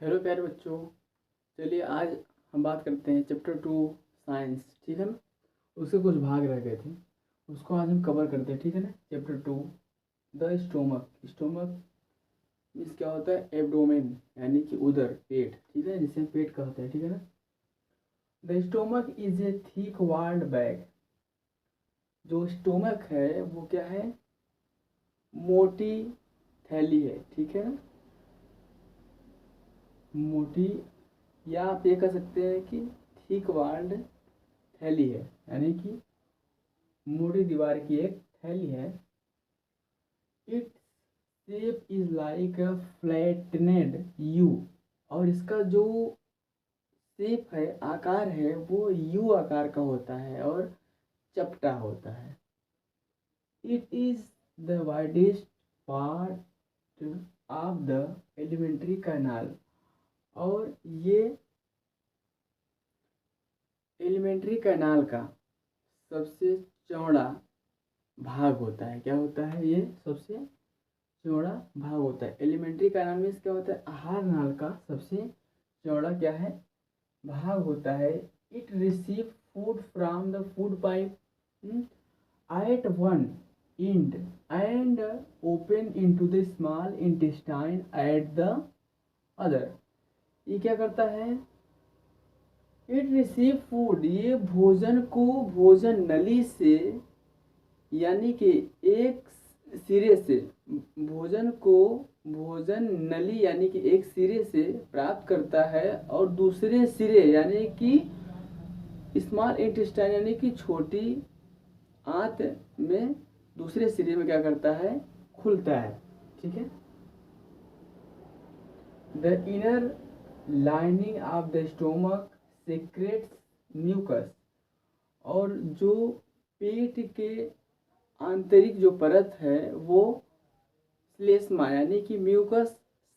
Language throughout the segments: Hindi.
हेलो प्यारे बच्चों। चलिए आज हम बात करते हैं चैप्टर 2 साइंस। ठीक है ना। उसके कुछ भाग रह गए थे, उसको आज हम कवर करते हैं। ठीक है ना। Chapter 2 the stomach. Stomach means क्या होता है? एब्डोमेन यानी कि उदर, पेट। ठीक है, जिसे हम पेट कहते हैं। ठीक है ना। The stomach is a thick walled bag. जो स्टोमक है वो क्या है? मोटी थैली है। ठीक है ना। मोटी, या आप ये कह सकते हैं कि थिक वॉल्ड थैली है, यानी कि मोटी दीवार की एक थैली है। It shape is like a flattened U. और इसका जो शेप है, आकार है, वो यू आकार का होता है और चपटा होता है। It is the widest part of the alimentary canal. और ये एलिमेंट्री कैनाल का सबसे चौड़ा भाग होता है। क्या होता है? ये सबसे चौड़ा भाग होता है। एलिमेंट्री कैनाल में क्या होता है? आहार नाल का सबसे चौड़ा क्या है? भाग होता है। It receive food from the food pipe at one end and open into the small intestine at the other। ये क्या करता है? इट रिसीव फूड, ये भोजन को भोजन नली से, यानी कि एक सिरे से भोजन को भोजन नली यानी कि एक सिरे से प्राप्त करता है, और दूसरे सिरे यानी कि स्मॉल इंटेस्टाइन यानी कि छोटी आंत में दूसरे सिरे में क्या करता है? खुलता है। ठीक है। The inner lining of the stomach secretes mucus. और जो पेट के आंतरिक जो परत है वो श्लेष्मा यानी कि म्यूकस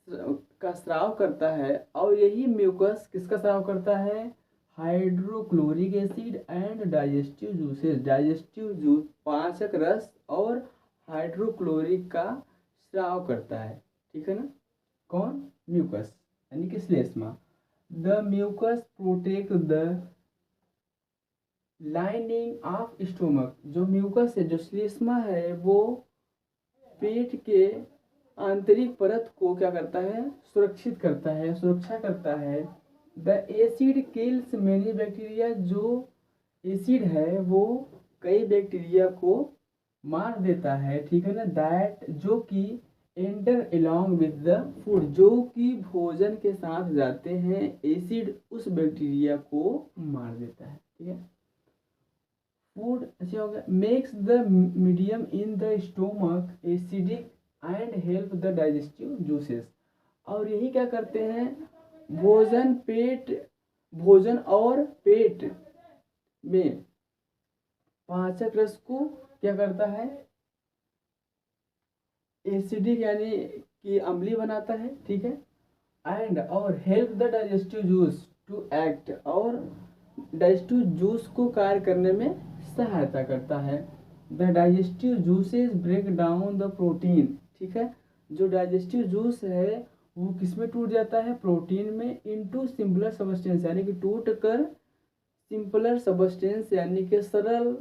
का स्राव करता है। और यही म्यूकस किसका स्राव करता है? Hydrochloric acid and digestive juices. Digestive juice, पाचक रस और हाइड्रोक्लोरिक का स्राव करता है। ठीक है ना। कौन? म्यूकस यानी कि श्लेष्मा। The mucus protect the lining of stomach. जो म्यूकस है, जो श्लेष्मा है, वो पेट के आंतरिक परत को क्या करता है? सुरक्षित करता है, सुरक्षा करता है। The acid kills many bacteria. जो एसिड है वो कई बैक्टीरिया को मार देता है। ठीक है ना। दैट, जो कि enter along with the food, जो कि भोजन के साथ जाते हैं, एसिड उस बैक्टीरिया को मार देता है। ठीक है। फूड अच्छा हो गया। Makes the medium in the stomach acidic and help the digestive juices. और यही क्या करते हैं? भोजन और पेट में पाचक रस को क्या करता है? एसिडिक यानी कि अम्लीय बनाता है। ठीक है। एंड और help the digestive juice to act. और डाइजेस्टिव जूस को कार्य करने में सहायता करता है। The digestive juices break down the protein. ठीक है। जो डाइजेस्टिव जूस है वो किस में टूट जाता है? प्रोटीन में। इनटू सिंपलर सबस्टेंस यानी कि टूट कर सिंपलर सबस्टेंस यानी कि सरल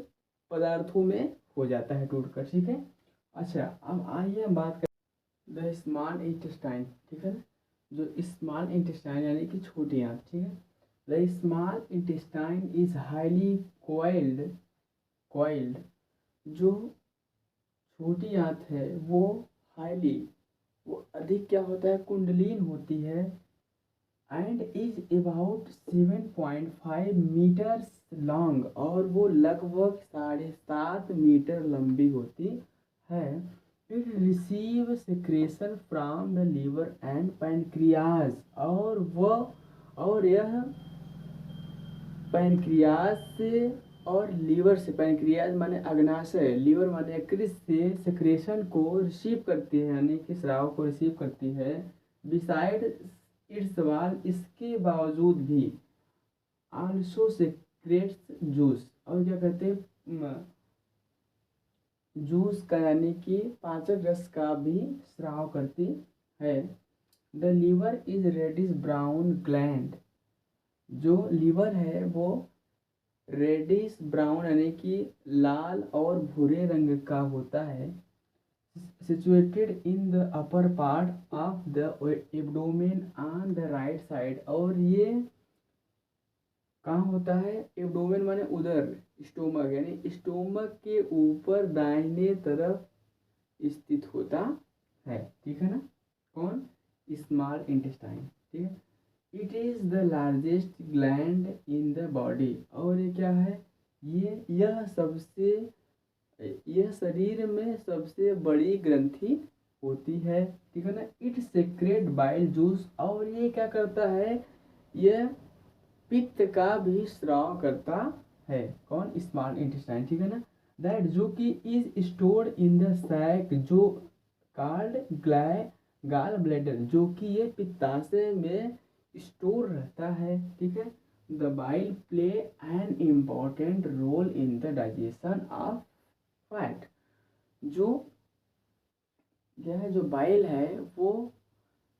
पदार्थों में हो जाता है टूट कर। ठीक है। अच्छा, अब आइए हम बात करें द स्मॉल इंटेस्टाइन। ठीक है। जो स्मॉल इंटेस्टाइन यानी कि छोटी आंत। ठीक है। The small intestine is highly coiled. जो छोटी आंत है वो हाईली, वो अधिक क्या होता है? कुंडलीन होती है। And is about 7.5 metres long. और वो लगभग 7.5 मीटर लंबी होती है। It receive secretion from the liver and pancreas. और यह पैनक्रियाज से और लीवर से, पैनक्रियाज माने अग्नाशय, लीवर माने यकृत से सिक्रेशन को रिसीव करती है, यानी कि स्राव को रिसीव करती है। बिसाइड इट्स वाल, इसके बावजूद भी आल्सो सिक्रेट्स जूस। और क्या कहते हैं? जूस का यानी कि पाचक रस का भी स्राव करती है। The liver is reddish brown gland. जो लीवर है वो रेडिश ब्राउन यानी कि लाल और भूरे रंग का होता है। Situated in the upper part of the abdomen on the right side. और ये कहाँ होता है? एब्डोमेन माने उदर, स्टोमक यानी स्टोमक के ऊपर दाहिने तरफ स्थित होता है। ठीक है ना? कौन? Small intestine. ठीक है। It is the largest gland in the body. और ये क्या है? यह शरीर में सबसे बड़ी ग्रंथि होती है। ठीक है ना? It secrete bile juice. और ये क्या करता है? यह पित्त का भी स्राव करता है। कौन? Small intestine. ठीक है ना? दैट जो कि is stored in the sac जो कॉल्ड गाल ब्लैडर, जो कि ये पित्ताशय में स्टोर रहता है। ठीक है। The bile play an important role in the digestion of fat. जो क्या है? जो बाइल है वो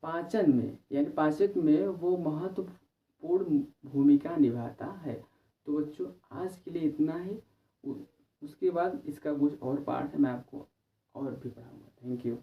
पाचन में यानी पाचक में वो महत्वपूर्ण भूमिका निभाता है। तो बच्चों आज के लिए इतना ही। उसके बाद इसका कुछ और पार्ट है, मैं आपको और भी पढ़ाऊंगा। Thank you.